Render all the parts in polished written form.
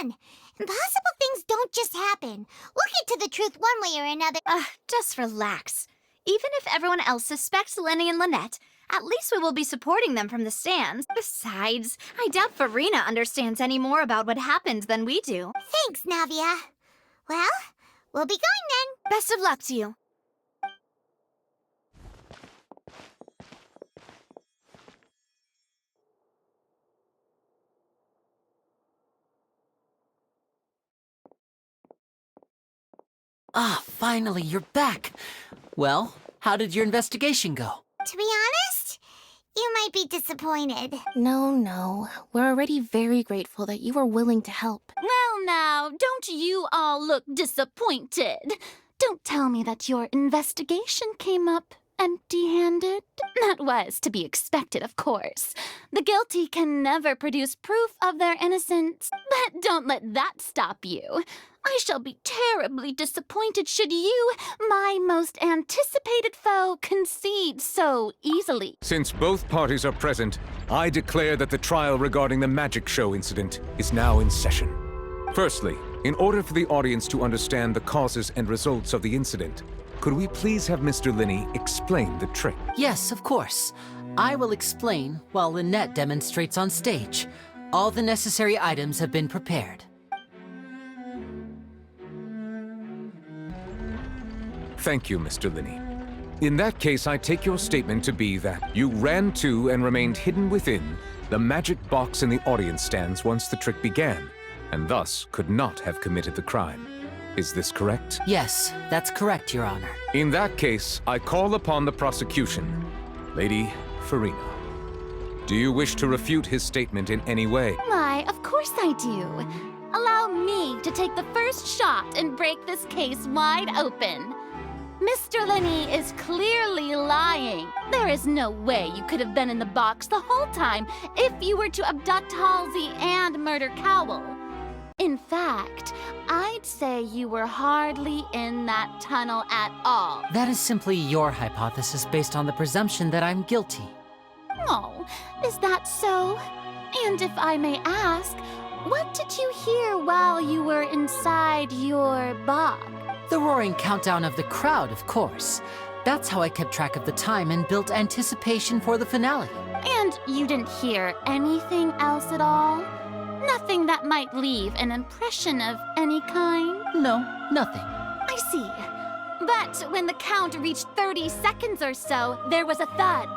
can. Impossible things don't just happen. We'll get to the truth one way or another. Just relax. Even if everyone else suspects Lyney and Lynette, at least we will be supporting them from the stands. Besides, I doubt Farina understands any more about what happened than we do. Thanks, Navia. Well, we'll be going then. Best of luck to you. Finally, you're back. Well, how did your investigation go? To be honest, you might be disappointed. No. We're already very grateful that you were willing to help. Well now, don't you all look disappointed. Don't tell me that your investigation came up empty-handed. That was to be expected, of course. The guilty can never produce proof of their innocence. But don't let that stop you. I shall be terribly disappointed should you, my most anticipated foe, concede so easily. Since both parties are present, I declare that the trial regarding the magic show incident is now in session. Firstly, in order for the audience to understand the causes and results of the incident, could we please have Mr. Lyney explain the trick? Yes, of course. I will explain while Lynette demonstrates on stage. All the necessary items have been prepared. Thank you, Mr. Lyney. In that case, I take your statement to be that you ran to and remained hidden within the magic box in the audience stands once the trick began, and thus could not have committed the crime. Is this correct? Yes, that's correct, Your Honor. In that case, I call upon the prosecution. Lady Farina, do you wish to refute his statement in any way? Why, of course I do. Allow me to take the first shot and break this case wide open. Mr. Lyney is clearly lying. There is no way you could have been in the box the whole time if you were to abduct Halsey and murder Cowell. In fact, I'd say you were hardly in that tunnel at all. That is simply your hypothesis based on the presumption that I'm guilty. Oh, is that so? And if I may ask, what did you hear while you were inside your box? The roaring countdown of the crowd, of course. That's how I kept track of the time and built anticipation for the finale. And you didn't hear anything else at all? Nothing that might leave an impression of any kind? No, nothing. I see. But when the count reached 30 seconds or so, there was a thud.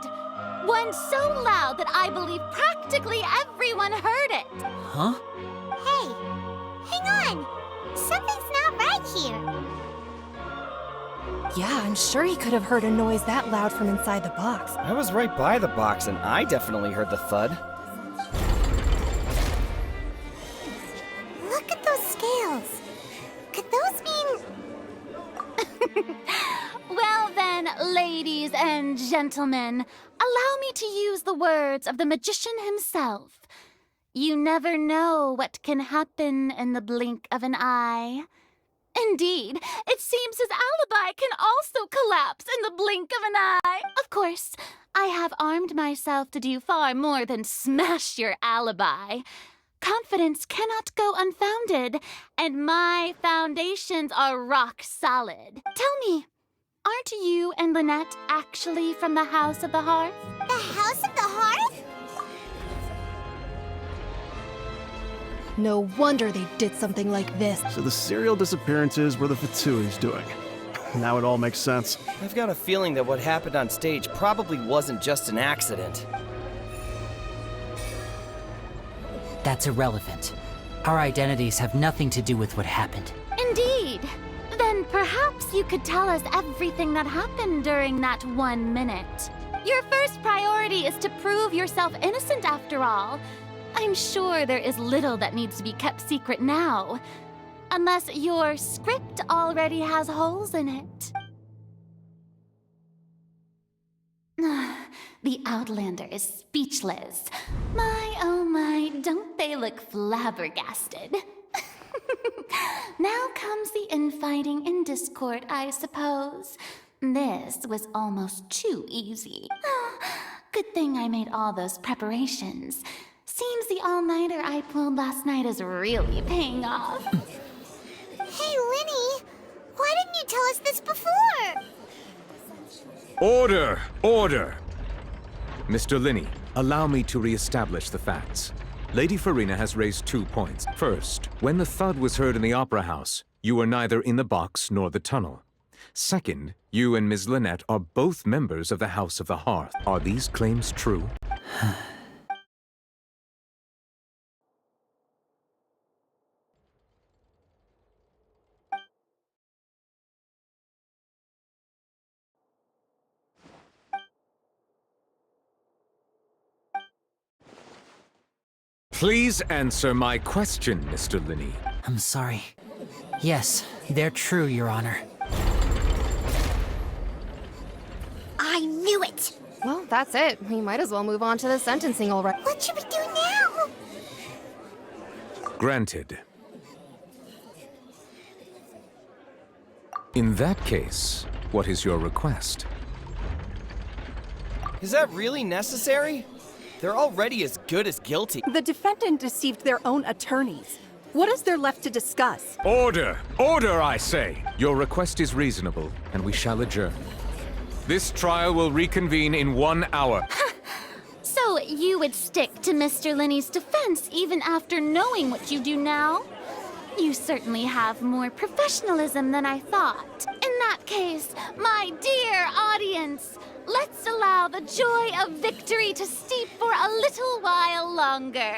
One so loud that I believe practically everyone heard it. Huh? Hey, hang on. Something's not right here. Yeah, I'm sure he could have heard a noise that loud from inside the box. I was right by the box and I definitely heard the thud. Look at those scales. Could those mean... Well then, ladies and gentlemen, allow me to use the words of the magician himself. You never know what can happen in the blink of an eye. Indeed, it seems his alibi can also collapse in the blink of an eye. Of course, I have armed myself to do far more than smash your alibi. Confidence cannot go unfounded, and my foundations are rock solid. Tell me, aren't you and Lynette actually from the House of the Hearth? The House of the Hearth? No wonder they did something like this. So the serial disappearances were the Fatsui's doing. Now it all makes sense. I've got a feeling that what happened on stage probably wasn't just an accident. That's irrelevant. Our identities have nothing to do with what happened. Indeed. Then perhaps you could tell us everything that happened during that 1 minute. Your first priority is to prove yourself innocent after all. I'm sure there is little that needs to be kept secret now, unless your script already has holes in it. The Outlander is speechless. My, oh my, don't they look flabbergasted? Now comes the infighting and discord, I suppose. This was almost too easy. Good thing I made all those preparations. Seems the all-nighter I pulled last night is really paying off. Hey, Lyney, why didn't you tell us this before? Order! Order! Mr. Lyney, allow me to re-establish the facts. Lady Farina has raised 2 points. First, when the thud was heard in the Opera House, you were neither in the box nor the tunnel. Second, you and Ms. Lynette are both members of the House of the Hearth. Are these claims true? Please answer my question, Mr. Lyney. I'm sorry. Yes, they're true, Your Honor. I knew it! Well, that's it. We might as well move on to the sentencing already. What should we do now? Granted. In that case, what is your request? Is that really necessary? They're already as good as guilty. The defendant deceived their own attorneys. What is there left to discuss? Order! Order, I say! Your request is reasonable, and we shall adjourn. This trial will reconvene in 1 hour. So you would stick to Mr. Lyney's defense even after knowing what you do now? You certainly have more professionalism than I thought. In that case, my dear audience, let's allow the joy of victory to steep for a little while longer.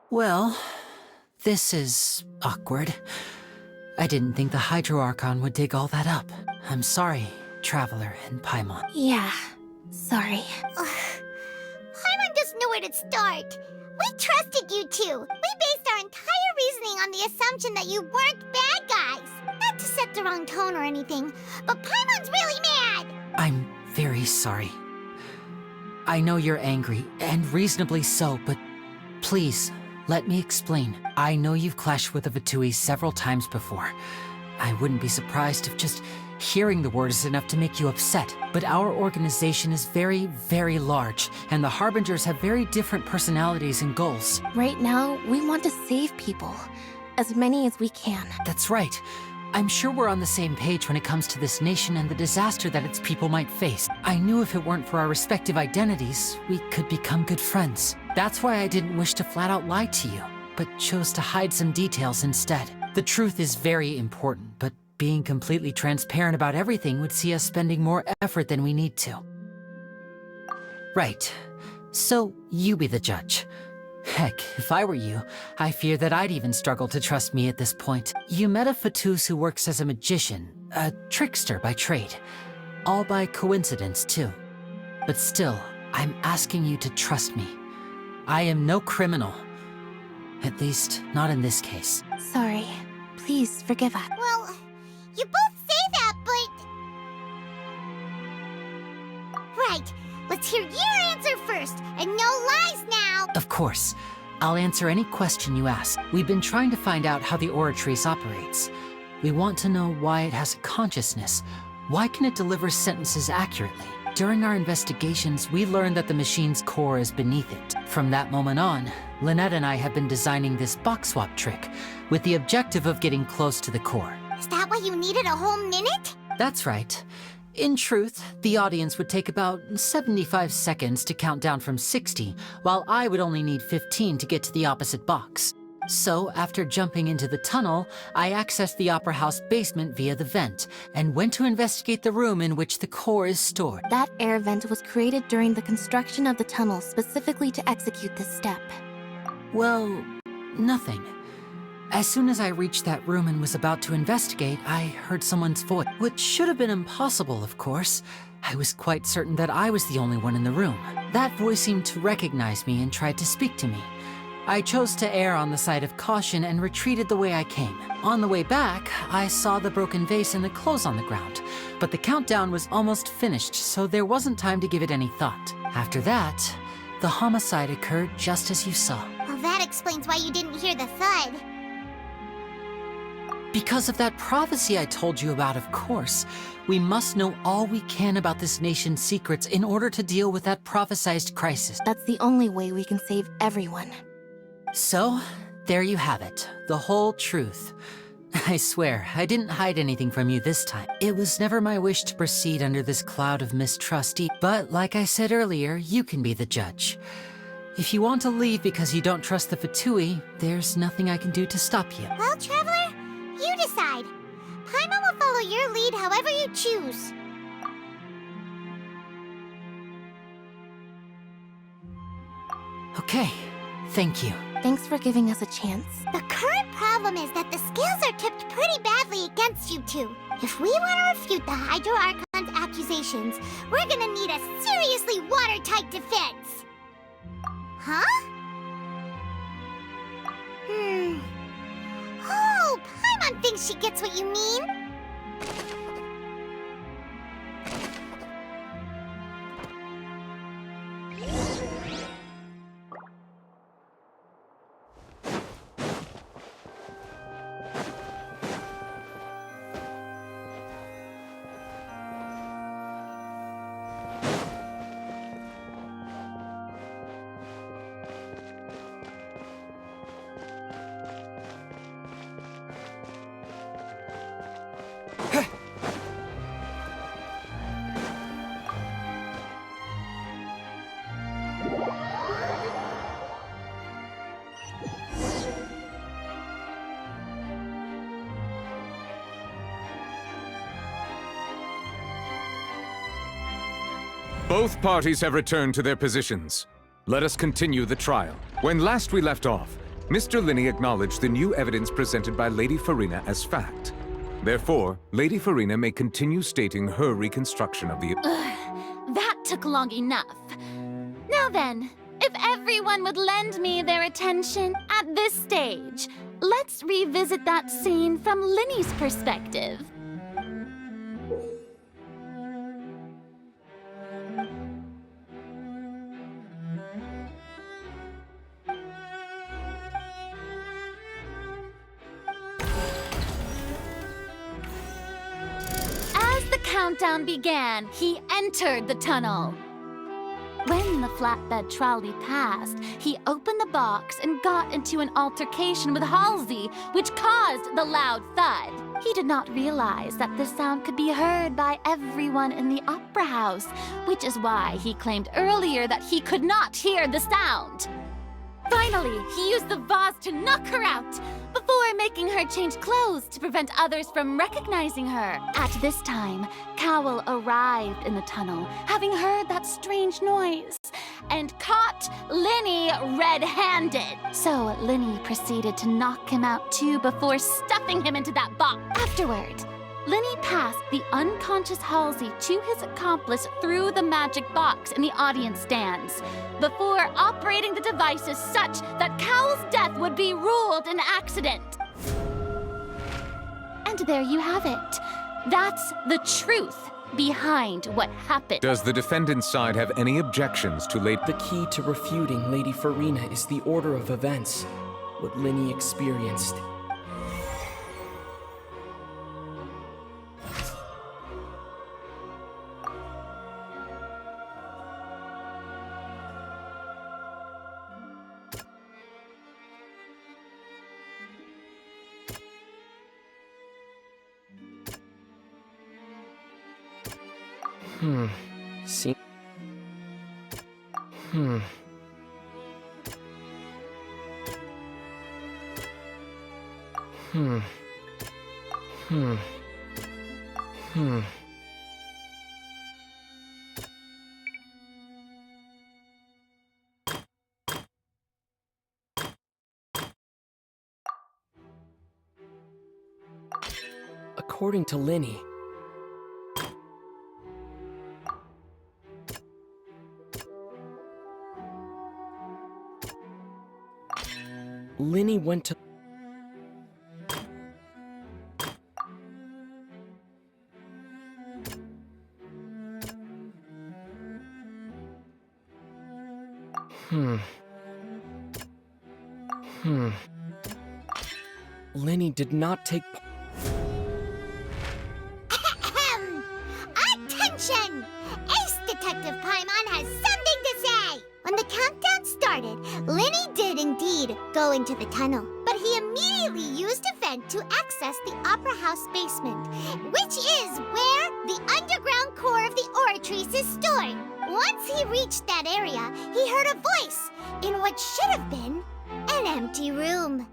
Well, this is awkward. I didn't think the Hydro Archon would dig all that up. I'm sorry, Traveler and Paimon. Yeah, sorry. Paimon doesn't know where to start. We trusted you two. We based our entire reasoning on the assumption that you weren't bad guys. Not to set the wrong tone or anything, but Paimon's really mad. I'm very sorry. I know you're angry, and reasonably so, but please, let me explain. I know you've clashed with the Fatui several times before. I wouldn't be surprised if just hearing the word is enough to make you upset. But our organization is very, very large, and the Harbingers have very different personalities and goals. Right now, we want to save people. As many as we can. That's right. I'm sure we're on the same page when it comes to this nation and the disaster that its people might face. I knew if it weren't for our respective identities, we could become good friends. That's why I didn't wish to flat out lie to you, but chose to hide some details instead. The truth is very important, but being completely transparent about everything would see us spending more effort than we need to. Right. So, you be the judge. Heck, if I were you, I fear that I'd even struggle to trust me at this point. You met a Fatus who works as a magician, a trickster by trade. All by coincidence, too. But still, I'm asking you to trust me. I am no criminal. At least, not in this case. Sorry. Please forgive us. Well, you both say that, but... Right. Let's hear your answer first, and no lies now! Of course. I'll answer any question you ask. We've been trying to find out how the Oratrice operates. We want to know why it has a consciousness. Why can it deliver sentences accurately? During our investigations, we learned that the machine's core is beneath it. From that moment on, Lynette and I have been designing this box swap trick, with the objective of getting close to the core. Is that why you needed a whole minute? That's right. In truth, the audience would take about 75 seconds to count down from 60, while I would only need 15 to get to the opposite box. So, after jumping into the tunnel, I accessed the Opera House basement via the vent, and went to investigate the room in which the core is stored. That air vent was created during the construction of the tunnel specifically to execute this step. Well, nothing. As soon as I reached that room and was about to investigate, I heard someone's voice, which should have been impossible, of course. I was quite certain that I was the only one in the room. That voice seemed to recognize me and tried to speak to me. I chose to err on the side of caution and retreated the way I came. On the way back, I saw the broken vase and the clothes on the ground, but the countdown was almost finished, so there wasn't time to give it any thought. After that, the homicide occurred just as you saw. Well, that explains why you didn't hear the thud. Because of that prophecy I told you about, of course. We must know all we can about this nation's secrets in order to deal with that prophesized crisis. That's the only way we can save everyone. So, there you have it. The whole truth. I swear, I didn't hide anything from you this time. It was never my wish to proceed under this cloud of mistrust, but like I said earlier, you can be the judge. If you want to leave because you don't trust the Fatui, there's nothing I can do to stop you. Well, Traveler, you decide. Paimon will follow your lead however you choose. Okay, thank you. Thanks for giving us a chance. The current problem is that the scales are tipped pretty badly against you two. If we want to refute the Hydro Archon's accusations, we're gonna need a seriously watertight defense. Huh? Oh, Paimon thinks she gets what you mean. Both parties have returned to their positions. Let us continue the trial. When last we left off, Mr. Lyney acknowledged the new evidence presented by Lady Farina as fact. Therefore, Lady Farina may continue stating her reconstruction of the... That took long enough. Now then, if everyone would lend me their attention at this stage, let's revisit that scene from Lyney's perspective. Countdown began, he entered the tunnel. When the flatbed trolley passed, he opened the box and got into an altercation with Halsey, which caused the loud thud. He did not realize that the sound could be heard by everyone in the opera house, which is why he claimed earlier that he could not hear the sound. Finally, he used the vase to knock her out, before making her change clothes to prevent others from recognizing her. At this time, Cowell arrived in the tunnel, having heard that strange noise, and caught Lyney red-handed. So Lyney proceeded to knock him out too before stuffing him into that box. Afterward, Lyney passed the unconscious Halsey to his accomplice through the magic box in the audience stands, before operating the devices such that Cowell's death would be ruled an accident. And there you have it. That's the truth behind what happened. Does the defendant's side have any objections to Lady... The key to refuting Lady Farina is the order of events, what Lyney experienced. See? According to Lyney, Lyney went to... Lyney did not take... Attention! Ace Detective Paimon has something to say! When the countdown started, Lyney did indeed go into the tunnel, but he immediately used a vent to access the Opera House basement, which is where the underground core of the Oratrice is stored. Once he reached that area, he heard a voice in what should have been an empty room.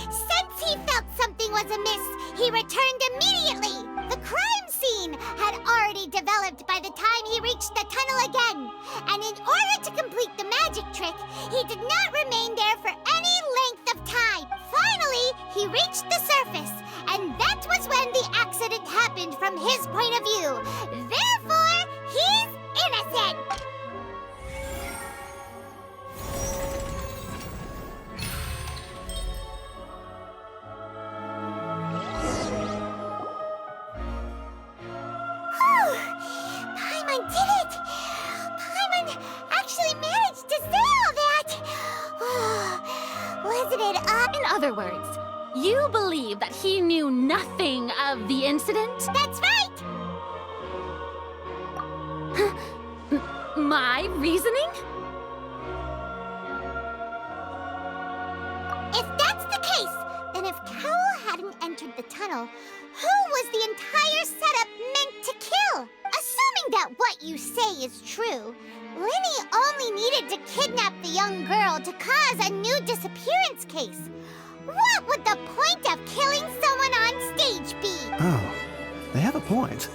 Since he felt something was amiss, he returned immediately. The crime scene had already developed by the time he reached the tunnel again, and in order to complete the magic trick, he did not remain there for any length of time. Finally, he reached the surface, and that was when the accident happened from his point of view. Therefore, he's innocent. Paimon did it! Paimon actually managed to say all that! Wasn't it In other words, you believe that he knew nothing of the incident? That's right! My reasoning? If that's the case, then if Cowell hadn't entered the tunnel, who was the entire setup meant to kill? Assuming that what you say is true, Lyney only needed to kidnap the young girl to cause a new disappearance case. What would the point of killing someone on stage be? Oh, they have a point.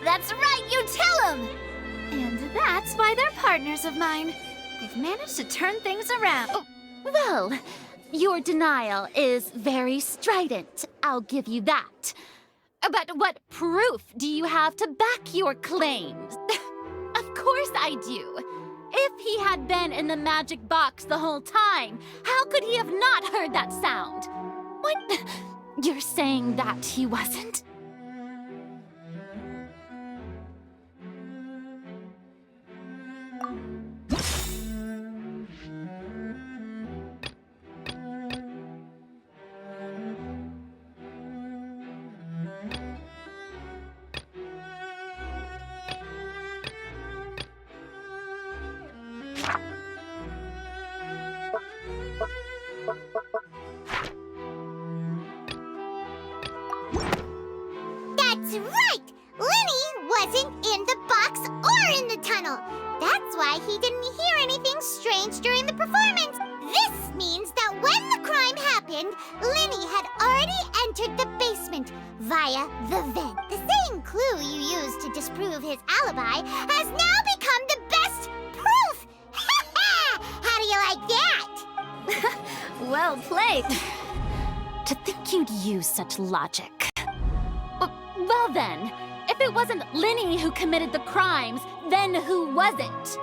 That's right, you tell him! And that's why they're partners of mine. They've managed to turn things around. Oh, well, your denial is very strident. I'll give you that. But what proof do you have to back your claims? Of course I do. If he had been in the magic box the whole time, how could he have not heard that sound? What? You're saying that he wasn't? That's right! Lyney wasn't in the box or in the tunnel. That's why he didn't hear anything strange during the performance. This means that when the crime happened, Lyney had already entered the basement via the vent. The same clue you used to disprove his alibi has now become the best proof! How do you like that? Well played. To think you'd use such logic. Well then, if it wasn't Lyney who committed the crimes, then who was it?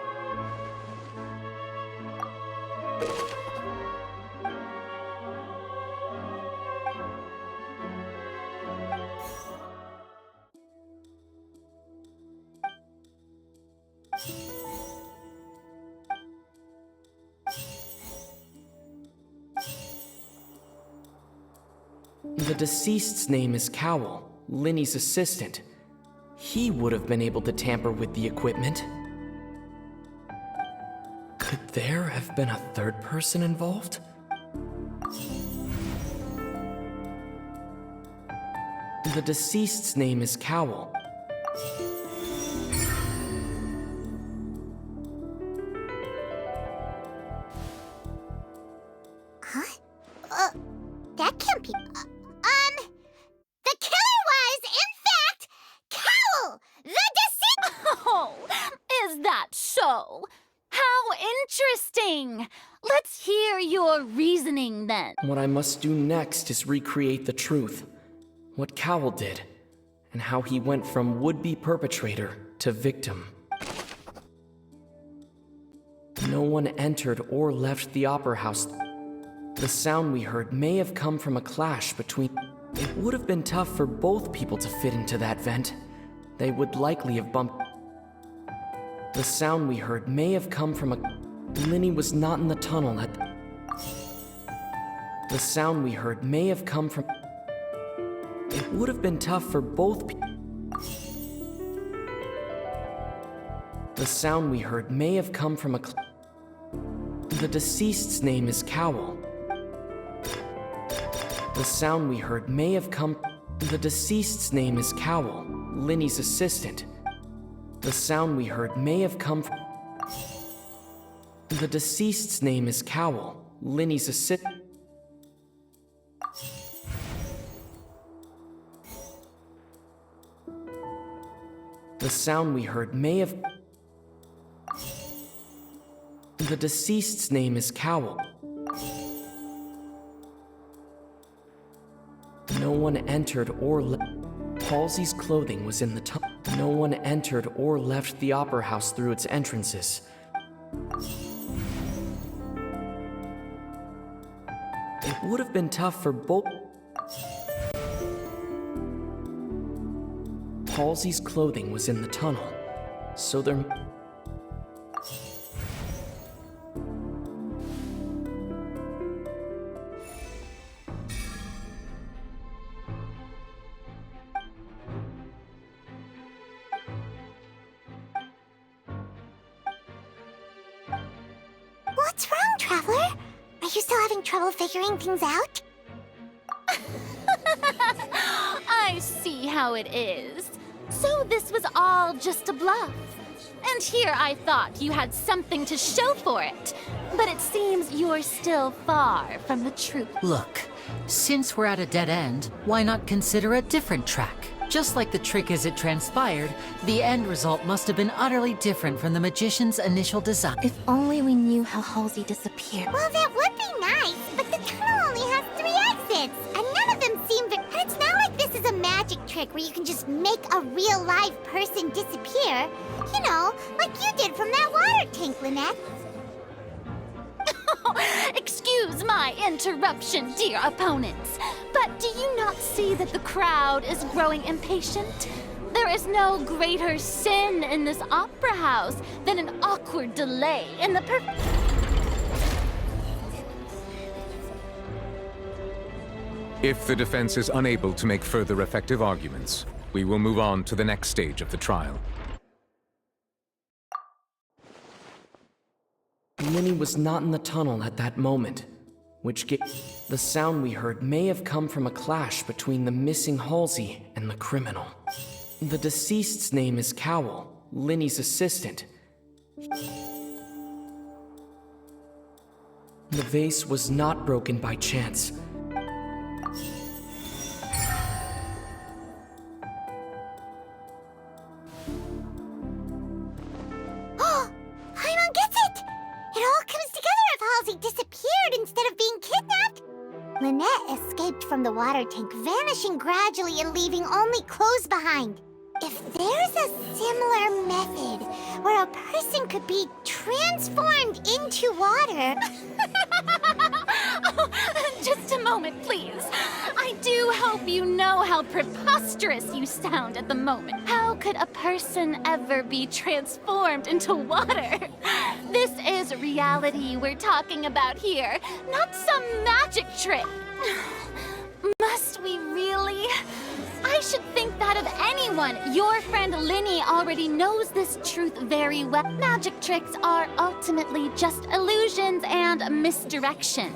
The deceased's name is Cowell, Lyney's assistant. He would have been able to tamper with the equipment. Could there have been a third person involved? The deceased's name is Cowell. Huh? That can't be... The killer was, in fact, Cowell, the deceased... Oh, is that so? How interesting! Let's hear your reasoning then. What I must do next is recreate the truth. What Cowell did, and how he went from would-be perpetrator to victim. No one entered or left the opera house. The sound we heard may have come from a clash between... It would have been tough for both people to fit into that vent. They would likely have bumped... The sound we heard may have come from a... Lyney was not in the tunnel at the sound we heard may have come from... It would have been tough for both The sound we heard may have come from The deceased's name is Cowl. The sound we heard may have come... The deceased's name is Cowl, Lyney's assistant. The sound we heard may have come from... The deceased's name is Cowl, Lyney's assistant. The sound we heard may have... The deceased's name is Cowl. No one entered or left. Halsey's clothing was in the tunnel. No one entered or left the Opera House through its entrances. It would have been tough for both... Halsey's clothing was in the tunnel, so there... What's wrong, Traveler? Are you still having trouble figuring things out? I see how it is. So this was all just a bluff. And here I thought you had something to show for it. But it seems you're still far from the truth. Look, since we're at a dead end, why not consider a different track? Just like the trick as it transpired, the end result must have been utterly different from the magician's initial design. If only we knew how Halsey disappeared. Well, that would be nice, but the tunnel only has 3 exits, and none of them seem to... And it's not like this is a magic trick where you can just make a real live person disappear. You know, like you did from that water tank, Lynette. Excuse my interruption, dear opponents, but do you not see that the crowd is growing impatient? There is no greater sin in this opera house than an awkward delay in the If the defense is unable to make further effective arguments, we will move on to the next stage of the trial. Lyney was not in the tunnel at that moment, which gave... The sound we heard may have come from a clash between the missing Halsey and the criminal. The deceased's name is Cowl, Lyney's assistant. The vase was not broken by chance. Disappeared instead of being kidnapped? Lynette escaped from the water tank, vanishing gradually and leaving only clothes behind. If there's a similar method where a person could be transformed into water... Oh, just a moment, please. I do hope you know how preposterous you sound at the moment. How could a person ever be transformed into water? This is reality we're talking about here, not some magic trick. Must we really? I should think that of anyone. Your friend Lyney already knows this truth very well. Magic tricks are ultimately just illusions and misdirection.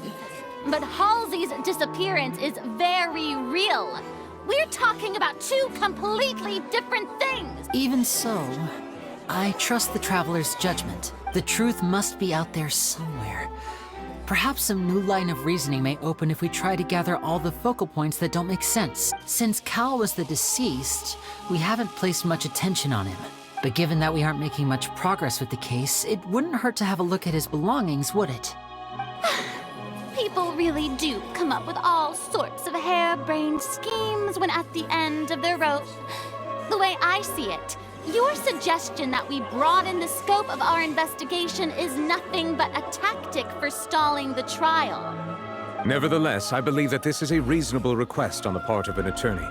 But Halsey's disappearance is very real. We're talking about 2 completely different things. Even so, I trust the Traveler's judgment. The truth must be out there somewhere. Perhaps some new line of reasoning may open if we try to gather all the focal points that don't make sense. Since Cal was the deceased, we haven't placed much attention on him. But given that we aren't making much progress with the case, it wouldn't hurt to have a look at his belongings, would it? People really do come up with all sorts of harebrained schemes when at the end of their rope. The way I see it, your suggestion that we broaden the scope of our investigation is nothing but a tactic for stalling the trial. Nevertheless, I believe that this is a reasonable request on the part of an attorney.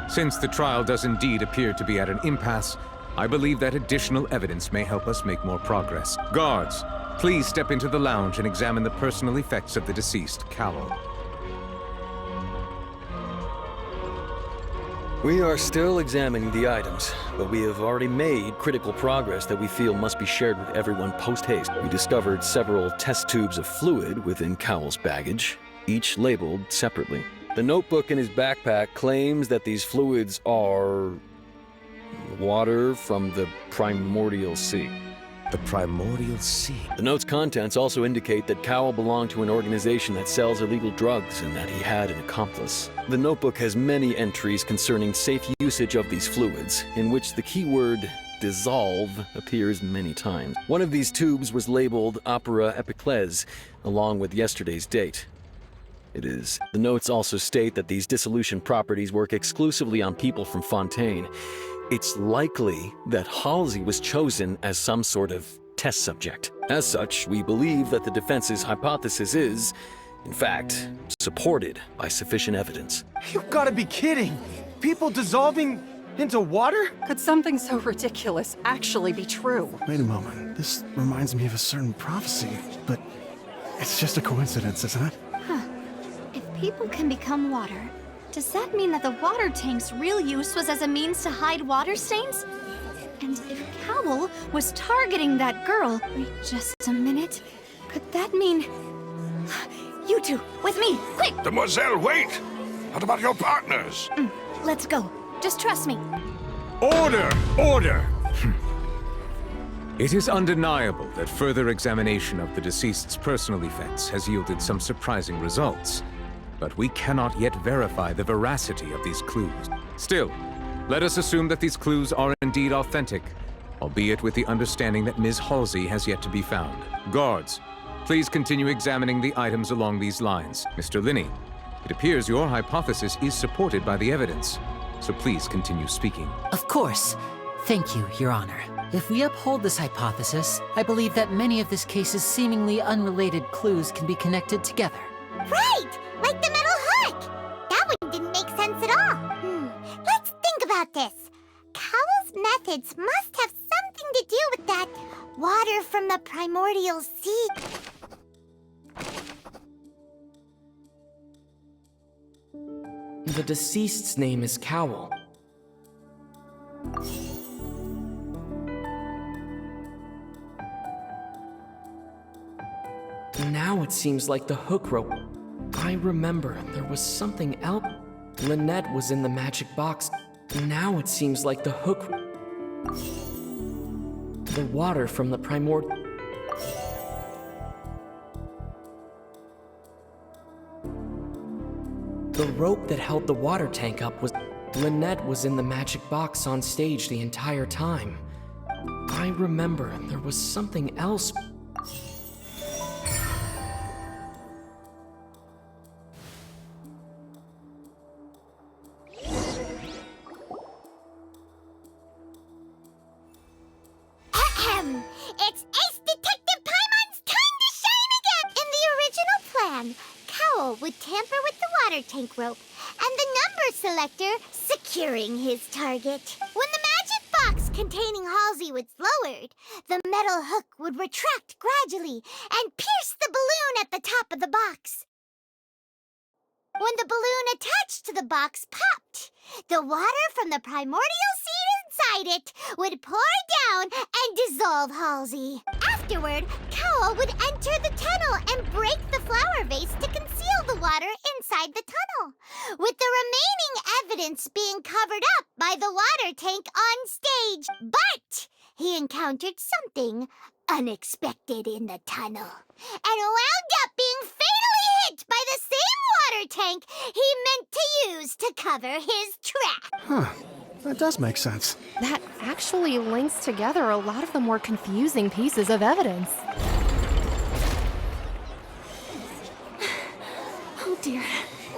Since the trial does indeed appear to be at an impasse, I believe that additional evidence may help us make more progress. Guards, Please step into the lounge and examine the personal effects of the deceased, Cowell. We are still examining the items, but we have already made critical progress that we feel must be shared with everyone post-haste. We discovered several test tubes of fluid within Cowell's baggage, each labeled separately. The notebook in his backpack claims that these fluids are water from the primordial sea. The primordial sea? The note's contents also indicate that Cowell belonged to an organization that sells illegal drugs and that he had an accomplice. The notebook has many entries concerning safe usage of these fluids, in which the keyword dissolve appears many times. One of these tubes was labeled Opera Epiclese, along with yesterday's date. It is. The notes also state that these dissolution properties work exclusively on people from Fontaine. It's likely that Halsey was chosen as some sort of test subject. As such, we believe that the defense's hypothesis is, in fact, supported by sufficient evidence. You've got to be kidding! People dissolving into water? Could something so ridiculous actually be true? Wait a moment. This reminds me of a certain prophecy, but it's just a coincidence, isn't it? Huh. If people can become water, does that mean that the water tank's real use was as a means to hide water stains? And if Cowell was targeting that girl... Wait just a minute. Could that mean... You two, with me, quick! Demoiselle, wait! What about your partners? Let's go. Just trust me. Order! Order! It is undeniable that further examination of the deceased's personal effects has yielded some surprising results. But we cannot yet verify the veracity of these clues. Still, let us assume that these clues are indeed authentic, albeit with the understanding that Ms. Halsey has yet to be found. Guards, please continue examining the items along these lines. Mr. Lyney, it appears your hypothesis is supported by the evidence, so please continue speaking. Of course. Thank you, Your Honor. If we uphold this hypothesis, I believe that many of this case's seemingly unrelated clues can be connected together. Right! Like the metal hook! That one didn't make sense at all. Let's think about this. Cowell's methods must have something to do with that water from the primordial sea. The deceased's name is Cowell. Now it seems like the hook rope. I remember there was something else. Lynette was in the magic box. Now it seems like the hook... The water from the primordial... The rope that held the water tank up was... Lynette was in the magic box on stage the entire time. I remember there was something else... It's Ace Detective Paimon's time to shine again! In the original plan, Cowell would tamper with the water tank rope and the number selector securing his target. When the magic box containing Halsey was lowered, the metal hook would retract gradually and pierce the balloon at the top of the box. When the balloon attached to the box popped, the water from the primordial seed inside it would pour down and dissolve Halsey. Afterward, Cowell would enter the tunnel and break the flower vase to conceal the water inside the tunnel, with the remaining evidence being covered up by the water tank on stage. But he encountered something unexpected in the tunnel and wound up being fatally hit by the same water tank he meant to use to cover his track. Huh. That does make sense. That actually links together a lot of the more confusing pieces of evidence. Oh dear,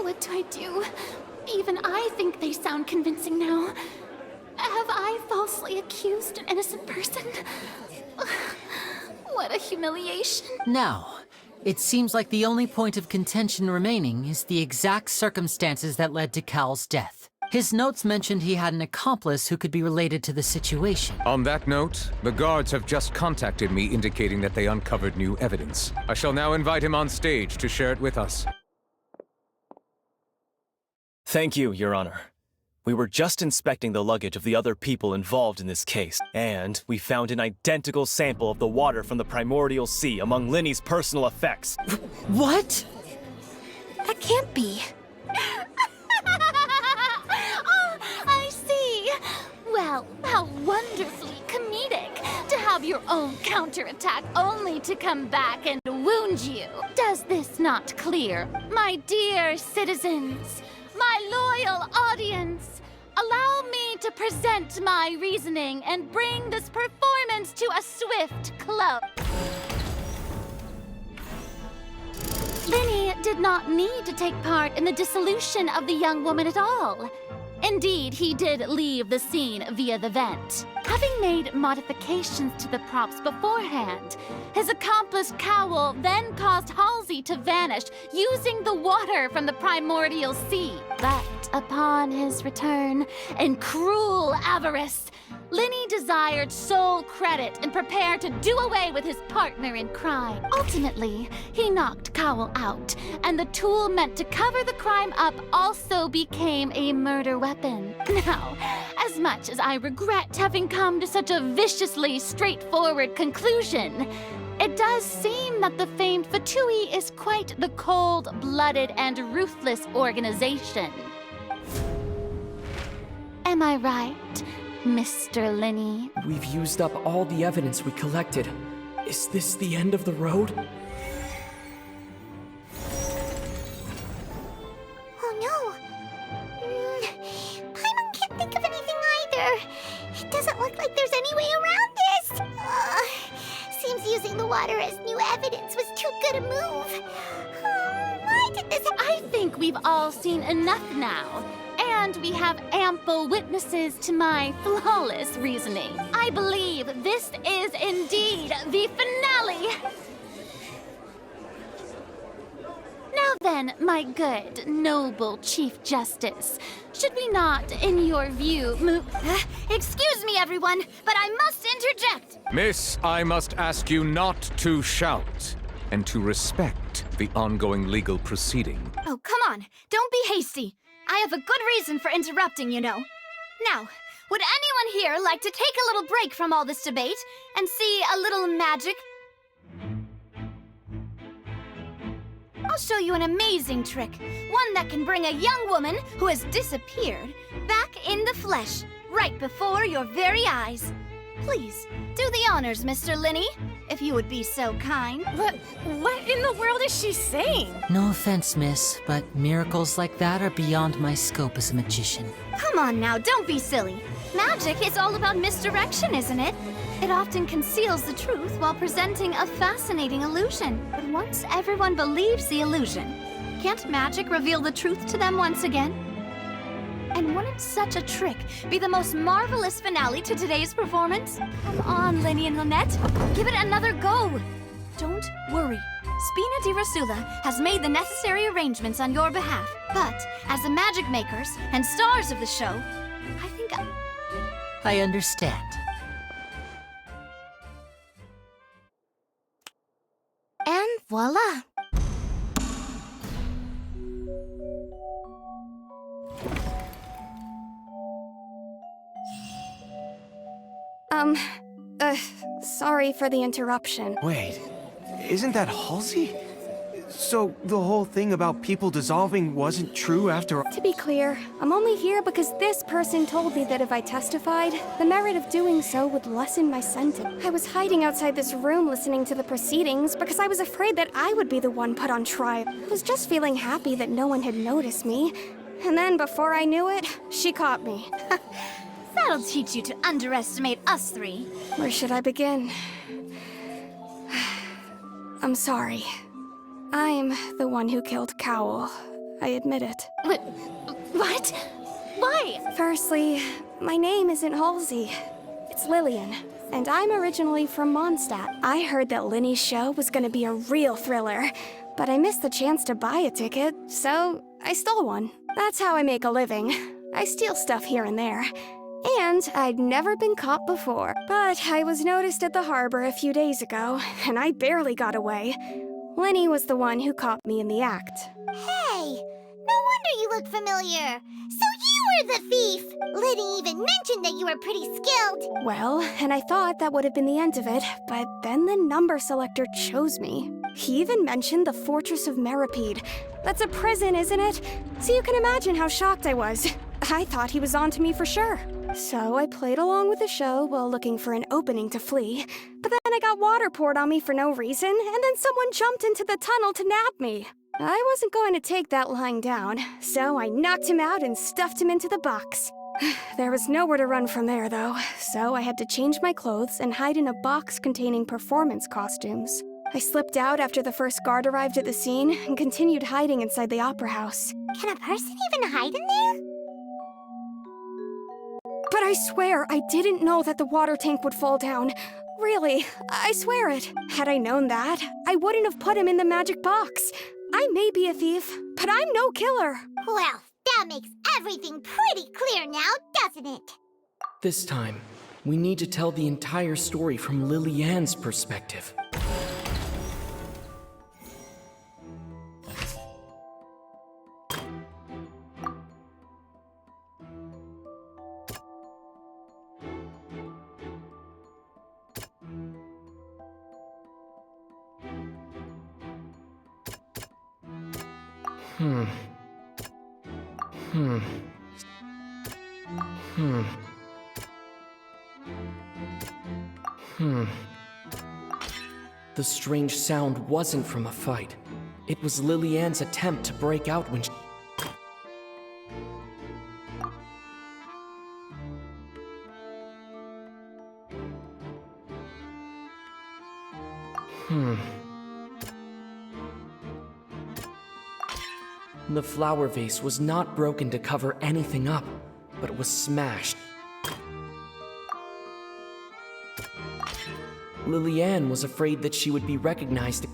what do I do? Even I think they sound convincing now. Have I falsely accused an innocent person? What a humiliation. Now, it seems like the only point of contention remaining is the exact circumstances that led to Cowell's death. His notes mentioned he had an accomplice who could be related to the situation. On that note, the guards have just contacted me indicating that they uncovered new evidence. I shall now invite him on stage to share it with us. Thank you, Your Honor. We were just inspecting the luggage of the other people involved in this case, and we found an identical sample of the water from the primordial sea among Lyney's personal effects. What? That can't be. Oh, I see. Well, how wonderfully comedic to have your own counterattack only to come back and wound you. Does this not clear, my dear citizens? My loyal audience, allow me to present my reasoning and bring this performance to a swift close. Lyney did not need to take part in the dissolution of the young woman at all. Indeed, he did leave the scene via the vent. Having made modifications to the props beforehand, his accomplice Cowl then caused Halsey to vanish using the water from the primordial sea. But upon his return, in cruel avarice, Lyney desired sole credit and prepared to do away with his partner in crime. Ultimately, he knocked Cowl out, and the tool meant to cover the crime up also became a murder weapon. Now, as much as I regret having come to such a viciously straightforward conclusion, it does seem that the famed Fatui is quite the cold-blooded and ruthless organization. Am I right, Mr. Lyney? We've used up all the evidence we collected. Is this the end of the road? Oh no. Paimon can't think of anything either. It doesn't look like there's any way around this. Seems using the water as new evidence was too good a move. Why did this I think we've all seen enough now. And we have ample witnesses to my flawless reasoning. I believe this is indeed the finale. Now then, my good, noble Chief Justice, should we not, in your view, move... Excuse me, everyone, but I must interject. Miss, I must ask you not to shout and to respect the ongoing legal proceeding. Oh, come on. Don't be hasty. I have a good reason for interrupting, you know. Now, would anyone here like to take a little break from all this debate and see a little magic? I'll show you an amazing trick. One that can bring a young woman who has disappeared back in the flesh, right before your very eyes. Please, do the honors, Mr. Lyney, if you would be so kind. What in the world is she saying? No offense, miss, but miracles like that are beyond my scope as a magician. Come on now, don't be silly. Magic is all about misdirection, isn't it? It often conceals the truth while presenting a fascinating illusion. But once everyone believes the illusion, can't magic reveal the truth to them once again? And wouldn't such a trick be the most marvelous finale to today's performance? Come on, Lyney and Lynette, give it another go. Don't worry. Spina di Rasula has made the necessary arrangements on your behalf. But as the magic makers and stars of the show, I think I understand. And voila. Sorry for the interruption. Wait, isn't that Halsey? So the whole thing about people dissolving wasn't true after all? To be clear, I'm only here because this person told me that if I testified, the merit of doing so would lessen my sentence. I was hiding outside this room listening to the proceedings because I was afraid that I would be the one put on trial. I was just feeling happy that no one had noticed me. And then before I knew it, she caught me. that'll teach you to underestimate us three. Where should I begin? I'm sorry. I'm the one who killed Cowl. I admit it. What? Why? Firstly, my name isn't Halsey. It's Lillian, and I'm originally from Mondstadt. I heard that Lyney's show was gonna be a real thriller, but I missed the chance to buy a ticket, so I stole one. That's how I make a living. I steal stuff here and there. And I'd never been caught before. But I was noticed at the harbor a few days ago, and I barely got away. Lyney was the one who caught me in the act. Hey, no wonder you look familiar. So you were the thief. Lyney even mentioned that you were pretty skilled. Well, and I thought that would have been the end of it, but then the number selector chose me. He even mentioned the Fortress of Meripede. That's a prison, isn't it? So you can imagine how shocked I was. I thought he was onto me for sure. So I played along with the show while looking for an opening to flee. But then I got water poured on me for no reason, and then someone jumped into the tunnel to nab me. I wasn't going to take that lying down, so I knocked him out and stuffed him into the box. There was nowhere to run from there, though, so I had to change my clothes and hide in a box containing performance costumes. I slipped out after the first guard arrived at the scene and continued hiding inside the opera house. Can a person even hide in there? But I swear I didn't know that the water tank would fall down. Really, I swear it. Had I known that, I wouldn't have put him in the magic box. I may be a thief, but I'm no killer. Well, that makes everything pretty clear now, doesn't it? This time, we need to tell the entire story from Lily Ann's perspective. The strange sound wasn't from a fight. It was Lily Ann's attempt to break out when she... The flower vase was not broken to cover anything up, but it was smashed. Lily Ann was afraid that she would be recognized. And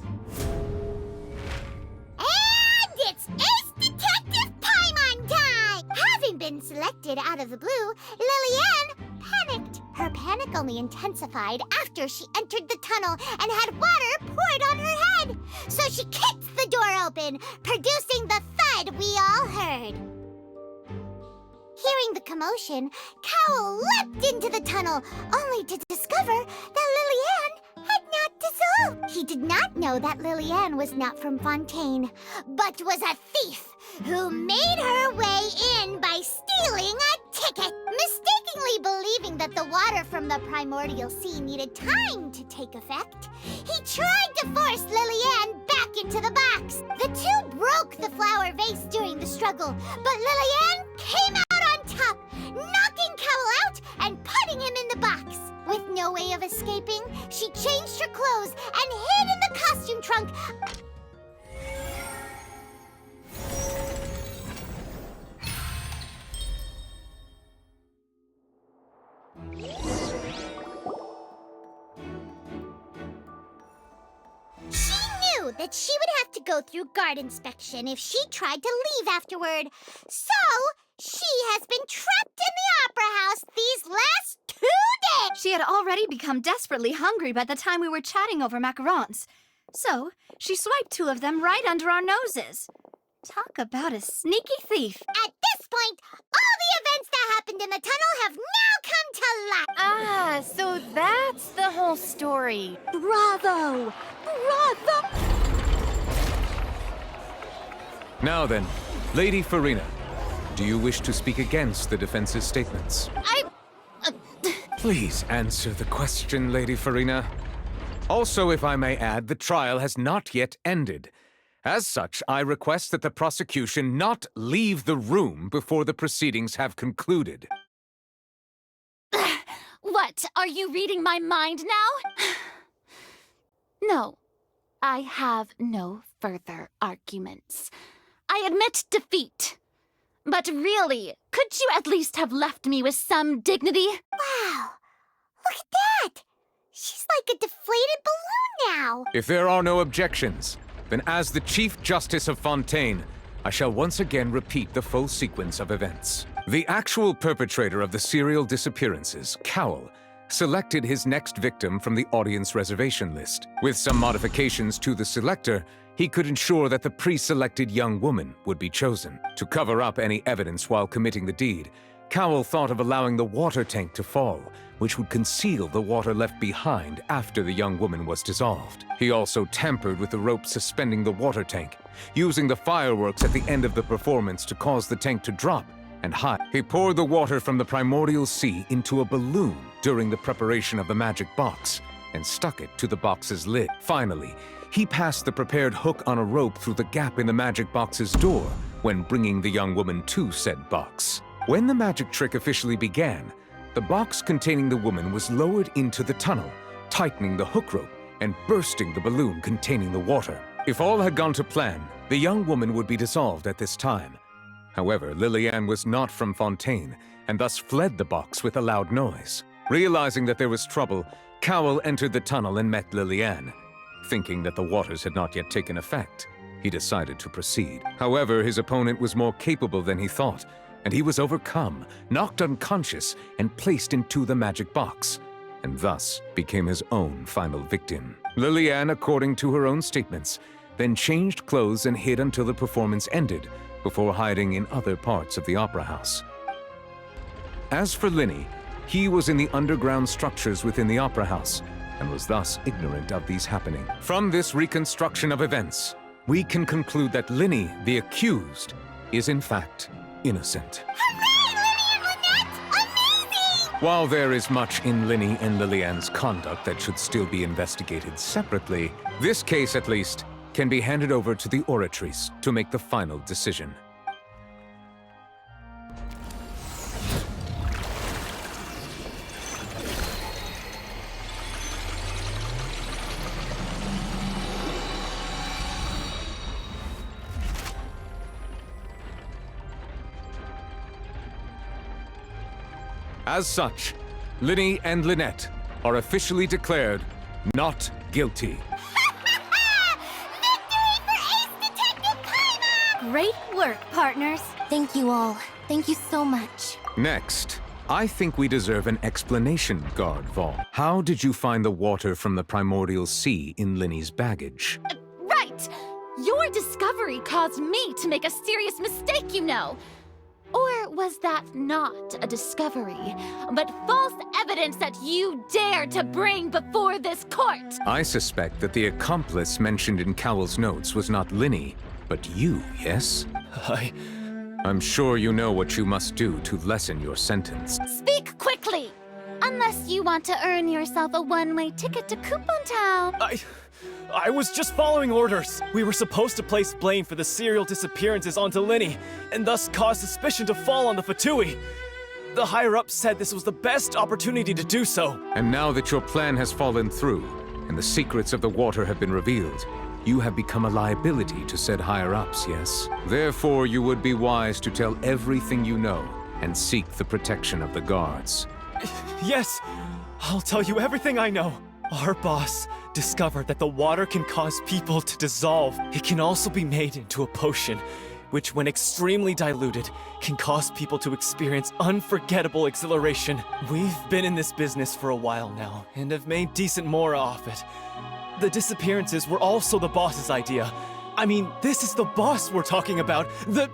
it's Ace Detective Paimon time! Having been selected out of the blue, Lily Ann panicked. Her panic only intensified after she entered the tunnel and had water poured on her head. So she kicked the door open, producing the thud we all heard. Hearing the commotion, Cowell leapt into the tunnel, only to discover that Lily Ann had not dissolved. He did not know that Lily Ann was not from Fontaine, but was a thief who made her way in by stealing a ticket. Mistakenly believing that the water from the primordial sea needed time to take effect, he tried to force Lily Ann back into the box. The two broke the flower vase during the struggle, but Lily Ann came out on top, knocking Cowell out and putting him in the box. With no way of escaping, she changed her clothes and hid in the costume trunk. She knew that she would have to go through guard inspection if she tried to leave afterward. So, she has been trapped in the opera house these last 2 days! She had already become desperately hungry by the time we were chatting over macarons. So, she swiped 2 of them right under our noses. Talk about a sneaky thief. At this point, all the events that happened in the tunnel have now come to light. Ah, so that's the whole story. Bravo! Bravo! Now then, Lady Farina, do you wish to speak against the defense's statements? Please answer the question, Lady Farina. Also, if I may add, the trial has not yet ended. As such, I request that the prosecution not leave the room before the proceedings have concluded. What? Are you reading my mind now? No, I have no further arguments. I admit defeat. But really, could you at least have left me with some dignity? Wow, look at that! She's like a deflated balloon now. If there are no objections, then as the Chief Justice of Fontaine, I shall once again repeat the full sequence of events. The actual perpetrator of the serial disappearances, Cowell, selected his next victim from the audience reservation list. With some modifications to the selector, he could ensure that the pre-selected young woman would be chosen. To cover up any evidence while committing the deed, Cowell thought of allowing the water tank to fall, which would conceal the water left behind after the young woman was dissolved. He also tampered with the rope suspending the water tank, using the fireworks at the end of the performance to cause the tank to drop and hide. He poured the water from the primordial sea into a balloon during the preparation of the magic box and stuck it to the box's lid. Finally, he passed the prepared hook on a rope through the gap in the magic box's door when bringing the young woman to said box. When the magic trick officially began, the box containing the woman was lowered into the tunnel, tightening the hook rope and bursting the balloon containing the water. If all had gone to plan, the young woman would be dissolved at this time. However, Lillian was not from Fontaine and thus fled the box with a loud noise. Realizing that there was trouble, Cowell entered the tunnel and met Lillian. Thinking that the waters had not yet taken effect, he decided to proceed. However, his opponent was more capable than he thought, and he was overcome, knocked unconscious, and placed into the magic box, and thus became his own final victim. Lillian, according to her own statements, then changed clothes and hid until the performance ended, before hiding in other parts of the opera house. As for Lyney, he was in the underground structures within the opera house, and was thus ignorant of these happening. From this reconstruction of events, we can conclude that Lyney, the accused, is in fact innocent. While there is much in Lyney and Lillian's conduct that should still be investigated separately, this case, at least, can be handed over to the Oratrice to make the final decision. As such, Lyney and Lynette are officially declared not guilty. Great work, partners. Thank you all. Thank you so much. Next, I think we deserve an explanation, Guard Vaughn. How did you find the water from the primordial sea in Lyney's baggage? Right! Your discovery caused me to make a serious mistake, you know. Or was that not a discovery, but false evidence that you dared to bring before this court? I suspect that the accomplice mentioned in Cowell's notes was not Lyney, but you, yes? I'm sure you know what you must do to lessen your sentence. Speak quickly! Unless you want to earn yourself a one-way ticket to Coupon Town. I was just following orders. We were supposed to place blame for the serial disappearances onto Lyney, and thus cause suspicion to fall on the Fatui. The higher-ups said this was the best opportunity to do so. And now that your plan has fallen through, and the secrets of the water have been revealed, you have become a liability to said higher-ups, yes? Therefore, you would be wise to tell everything you know, and seek the protection of the guards. Yes, I'll tell you everything I know. Our boss discovered that the water can cause people to dissolve. It can also be made into a potion, which when extremely diluted, can cause people to experience unforgettable exhilaration. We've been in this business for a while now, and have made decent mora off it. The disappearances were also the boss's idea. I mean, this is the boss we're talking about. The...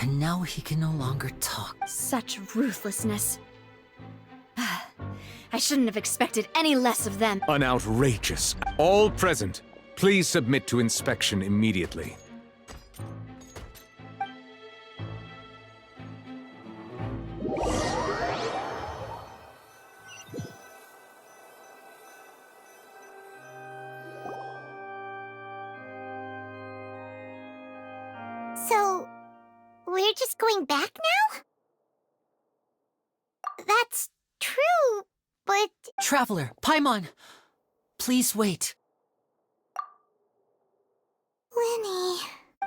And now he can no longer talk. Such ruthlessness. I shouldn't have expected any less of them. An outrageous. All present, please submit to inspection immediately. So, we're just going back now? That's true, but... Traveler, Paimon! Please wait. Lyney...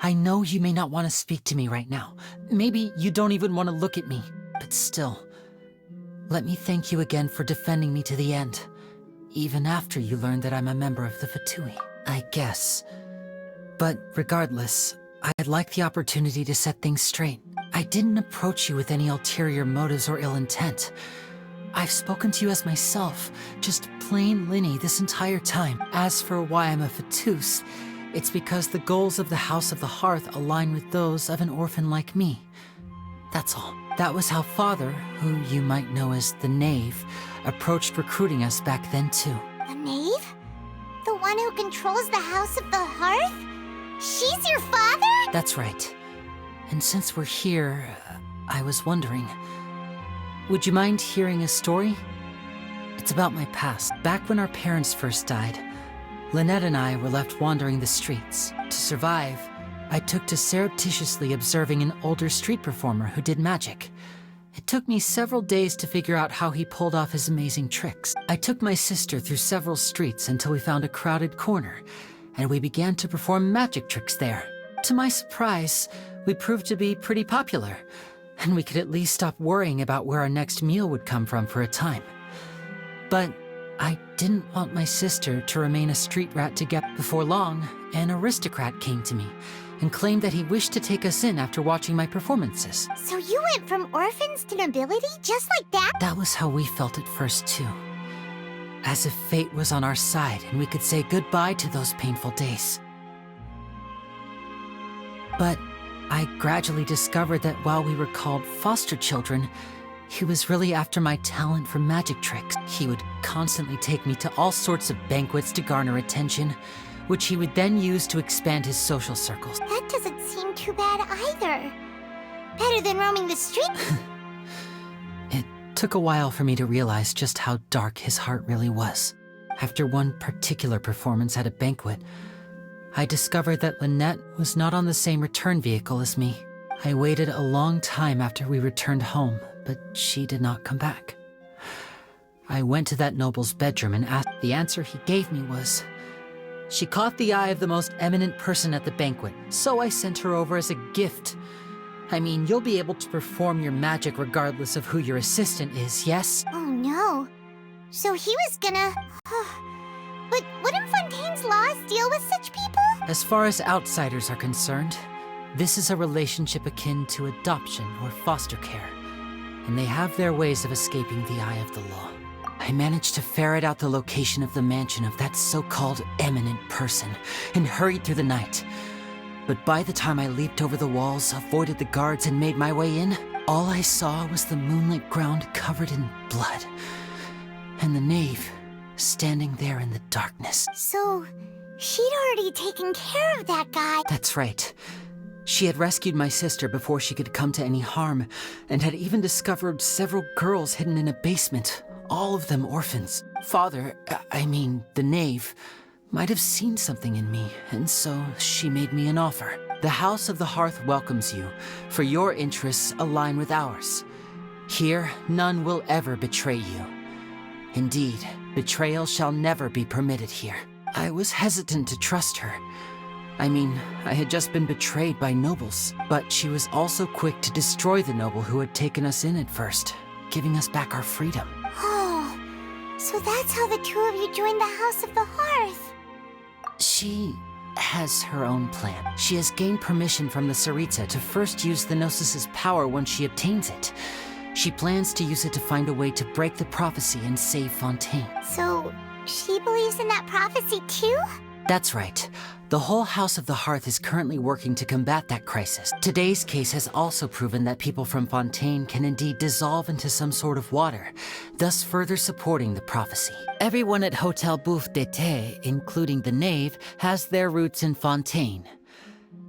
I know you may not want to speak to me right now. Maybe you don't even want to look at me, but still. Let me thank you again for defending me to the end. even after you learned that I'm a member of the Fatui. I guess. But regardless, I'd like the opportunity to set things straight. I didn't approach you with any ulterior motives or ill intent. I've spoken to you as myself, just plain Lyney this entire time. As for why I'm a Fatus, it's because the goals of the House of the Hearth align with those of an orphan like me. That's all. That was how Father, who you might know as the Knave, approached recruiting us back then too. The Knave? The one who controls the House of the Hearth? She's your father? That's right. And since we're here, I was wondering, would you mind hearing a story? It's about my past. Back when our parents first died, Lynette and I were left wandering the streets. To survive, I took to surreptitiously observing an older street performer who did magic. It took me several days to figure out how he pulled off his amazing tricks. I took my sister through several streets until we found a crowded corner, and we began to perform magic tricks there. To my surprise, we proved to be pretty popular, and we could at least stop worrying about where our next meal would come from for a time. But I didn't want my sister to remain a street rat to get. Before long, an aristocrat came to me and claimed that he wished to take us in after watching my performances. So you went from orphans to nobility just like that? That was how we felt at first too. As if fate was on our side and we could say goodbye to those painful days. But I gradually discovered that while we were called foster children, he was really after my talent for magic tricks. He would constantly take me to all sorts of banquets to garner attention, which he would then use to expand his social circles. That doesn't seem too bad either. Better than roaming the street. It took a while for me to realize just how dark his heart really was. After one particular performance at a banquet, I discovered that Lynette was not on the same return vehicle as me. I waited a long time after we returned home, but she did not come back. I went to that noble's bedroom and asked. The answer he gave me was, she caught the eye of the most eminent person at the banquet, so I sent her over as a gift. I mean, you'll be able to perform your magic regardless of who your assistant is, yes? Oh no. So he was gonna... But wouldn't Fontaine's laws deal with such people? As far as outsiders are concerned, this is a relationship akin to adoption or foster care, and they have their ways of escaping the eye of the law. I managed to ferret out the location of the mansion of that so-called eminent person and hurried through the night. But by the time I leaped over the walls, avoided the guards, and made my way in, all I saw was the moonlit ground covered in blood, and the Knave standing there in the darkness. So, she'd already taken care of that guy. That's right. She had rescued my sister before she could come to any harm, and had even discovered several girls hidden in a basement, all of them orphans. Father, the Knave, might have seen something in me, and so she made me an offer. The House of the Hearth welcomes you, for your interests align with ours. Here, none will ever betray you. Indeed, betrayal shall never be permitted here. I was hesitant to trust her. I had just been betrayed by nobles, but she was also quick to destroy the noble who had taken us in at first, giving us back our freedom. Oh, so that's how the two of you joined the House of the Hearth. She has her own plan. She has gained permission from the Tsaritsa to first use the Gnosis' power once she obtains it. She plans to use it to find a way to break the prophecy and save Fontaine. So, she believes in that prophecy too? That's right. The whole House of the Hearth is currently working to combat that crisis. Today's case has also proven that people from Fontaine can indeed dissolve into some sort of water, thus further supporting the prophecy. Everyone at Hotel Bouffe d'été, including the Knave, has their roots in Fontaine.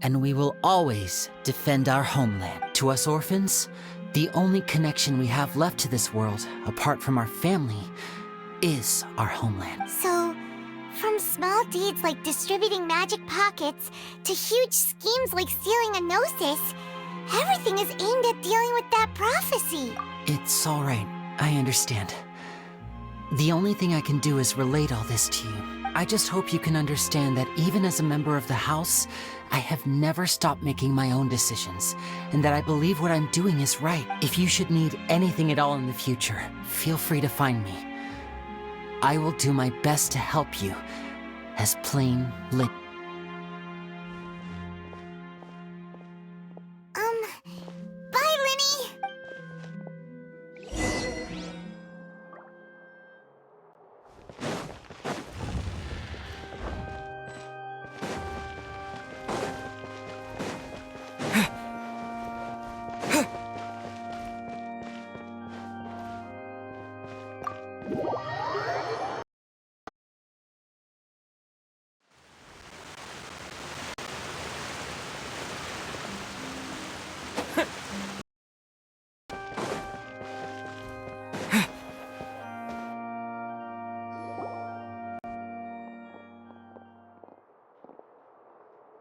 And we will always defend our homeland. To us orphans, the only connection we have left to this world, apart from our family, is our homeland. So, from small deeds like distributing magic pockets to huge schemes like stealing a Gnosis, everything is aimed at dealing with that prophecy. It's all right. I understand. The only thing I can do is relate all this to you. I just hope you can understand that even as a member of the House, I have never stopped making my own decisions, and that I believe what I'm doing is right. If you should need anything at all in the future, feel free to find me. I will do my best to help you. As plain Lyney. Bye, Lyney!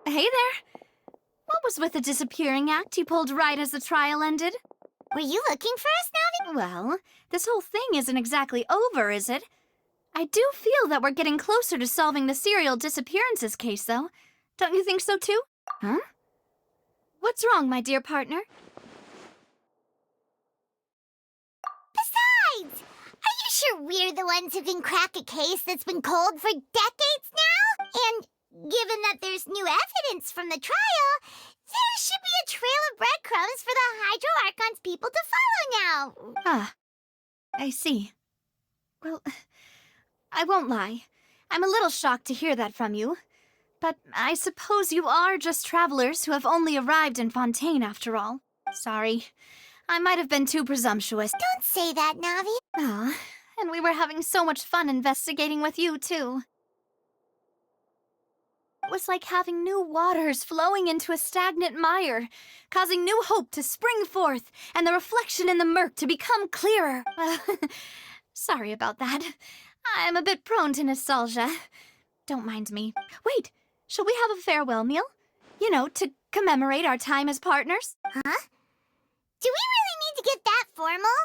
Hey there. What was with the disappearing act you pulled right as the trial ended? Were you looking for us, Navi? Well, this whole thing isn't exactly over, is it? I do feel that we're getting closer to solving the serial disappearances case, though. Don't you think so, too? Huh? What's wrong, my dear partner? Besides, are you sure we're the ones who can crack a case that's been cold for decades now? And given that there's new evidence from the trial, there should be a trail of breadcrumbs for the Hydro Archon's people to follow now. Ah, I see. Well, I won't lie. I'm a little shocked to hear that from you. But I suppose you are just travelers who have only arrived in Fontaine after all. Sorry. I might have been too presumptuous. Don't say that, Navi. Ah, and we were having so much fun investigating with you, too. It was like having new waters flowing into a stagnant mire, causing new hope to spring forth, and the reflection in the murk to become clearer. Sorry about that. I'm a bit prone to nostalgia. Don't mind me. Wait, shall we have a farewell meal? You know, to commemorate our time as partners? Huh? Do we really need to get that formal?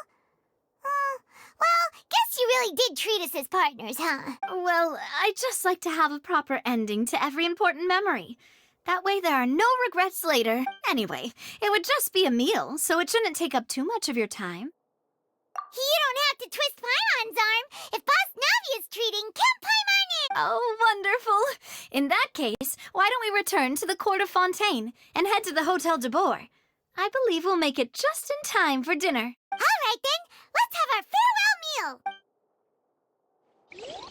Well, guess you really did treat us as partners, huh? Well, I'd just like to have a proper ending to every important memory. That way there are no regrets later. Anyway, it would just be a meal, so it shouldn't take up too much of your time. You don't have to twist Paimon's arm. If Boss Navi is treating, count Paimon in! Oh, wonderful. In that case, why don't we return to the Court of Fontaine and head to the Hotel de Boer? I believe we'll make it just in time for dinner. All right, then. Let's have our farewell meal.